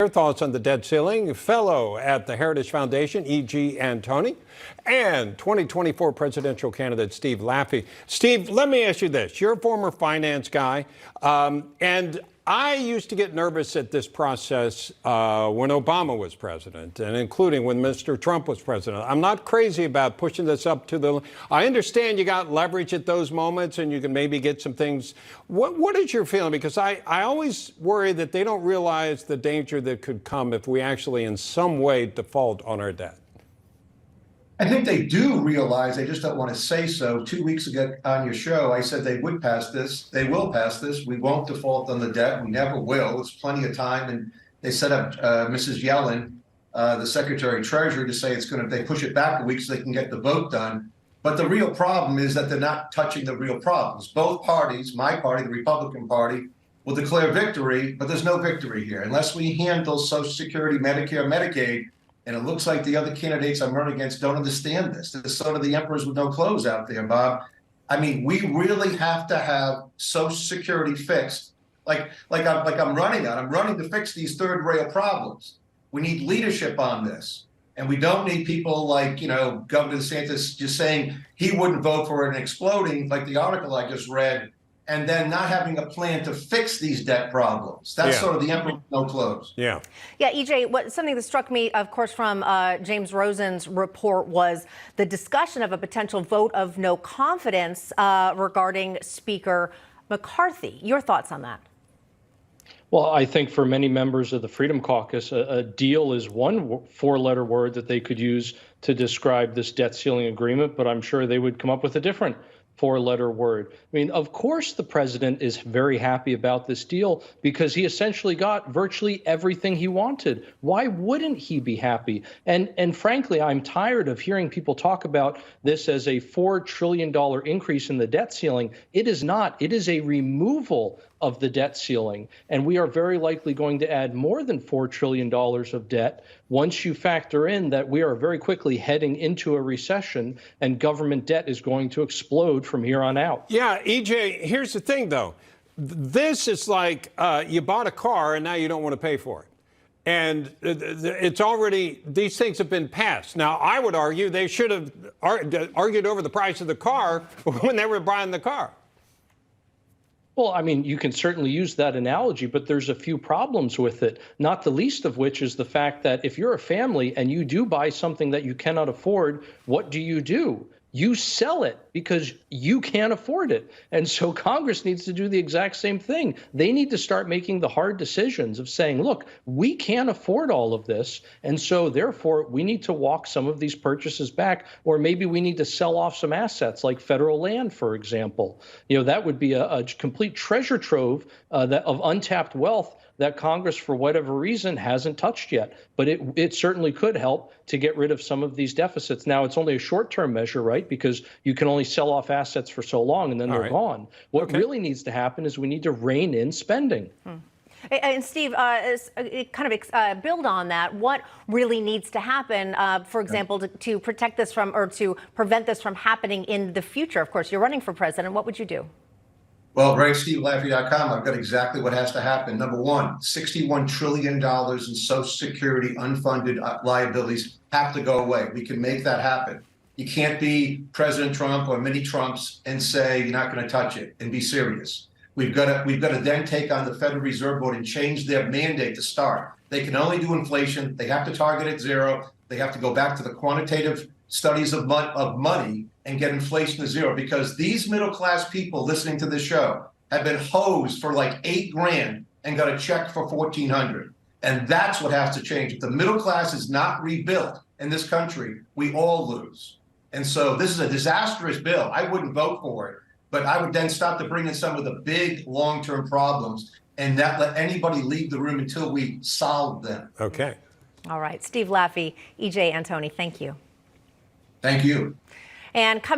Your thoughts on the debt ceiling, fellow at the Heritage Foundation, E.G. Antoni, and 2024 presidential candidate Steve Laffey. Steve, let me ask you this. You're a former finance guy, and I used to get nervous at this process when Obama was president, and including when Mr. Trump was president. I'm not crazy about pushing this up to the... I understand you got leverage at those moments, and you can maybe get some things. What is your feeling? Because I always worry that they don't realize the danger that could come if we actually in some way default on our debt. I think they do realize, they just don't want to say so. 2 weeks ago on your show, I said they would pass this. They will pass this. We won't default on the debt. We never will. There's plenty of time. And they set up Mrs. Yellen, the Secretary Treasurer, to say it's going to, they push it back a week so they can get the vote done. But the real problem is that they're not touching the real problems. Both parties, my party, the Republican Party, will declare victory, but there's no victory here. Unless we handle Social Security, Medicare, Medicaid, and it looks like the other candidates I'm running against don't understand this. There's sort of the emperors with no clothes out there, Bob. I mean, we really have to have Social Security fixed. Like I'm running on. I'm running to fix these third rail problems. We need leadership on this. And we don't need people like, Governor DeSantis just saying he wouldn't vote for it and exploding, like the article I just read, and then not having a plan to fix these debt problems. That's sort of the emperor with no clothes. Yeah, EJ, something that struck me, of course, from James Rosen's report was the discussion of a potential vote of no confidence regarding Speaker McCarthy. Your thoughts on that? Well, I think for many members of the Freedom Caucus, a deal is one four-letter word that they could use to describe this debt ceiling agreement, but I'm sure they would come up with a different four-letter word. I mean, of course, the president is very happy about this deal because he essentially got virtually everything he wanted. Why wouldn't he be happy? And frankly, I'm tired of hearing people talk about this as a $4 trillion increase in the debt ceiling. It is not. It is a removal of the debt ceiling. And we are very likely going to add more than $4 trillion of debt once you factor in that we are very quickly heading into a recession and government debt is going to explode from here on out. Yeah, EJ, here's the thing, though. This is like you bought a car and now you don't want to pay for it. And it's already, these things have been passed. Now, I would argue they should have argued over the price of the car when they were buying the car. Well, I mean, you can certainly use that analogy, but there's a few problems with it, not the least of which is the fact that if you're a family and you do buy something that you cannot afford, what do? You sell it because you can't afford it. And so Congress needs to do the exact same thing. They need to start making the hard decisions of saying, look, we can't afford all of this. And so therefore, we need to walk some of these purchases back, or maybe we need to sell off some assets like federal land, for example. That would be a complete treasure trove of untapped wealth that Congress, for whatever reason, hasn't touched yet. But it certainly could help to get rid of some of these deficits. Now, it's only a short-term measure, right? Because you can only sell off assets for so long and then they're gone. What really needs to happen is we need to rein in spending. And Steve, build on that. What really needs to happen, for example, to protect this from, or to prevent this from happening in the future? Of course, you're running for president. What would you do? Well, SteveLaffey.com, I've got exactly what has to happen. Number one, $61 trillion in Social Security unfunded liabilities have to go away. We can make that happen. You can't be President Trump or mini Trumps and say you're not going to touch it and be serious. We've got to then take on the Federal Reserve Board and change their mandate to start. They can only do inflation. They have to target at zero. They have to go back to the quantitative studies of money and get inflation to zero, because these middle-class people listening to this show have been hosed for like $8 grand and got a check for $1,400. And that's what has to change. If the middle class is not rebuilt in this country, we all lose. And so this is a disastrous bill. I wouldn't vote for it, but I would then start to bring in some of the big long-term problems and not let anybody leave the room until we solve them. Okay. All right. Steve Laffey, E.J. Antoni, thank you. Thank you. And coming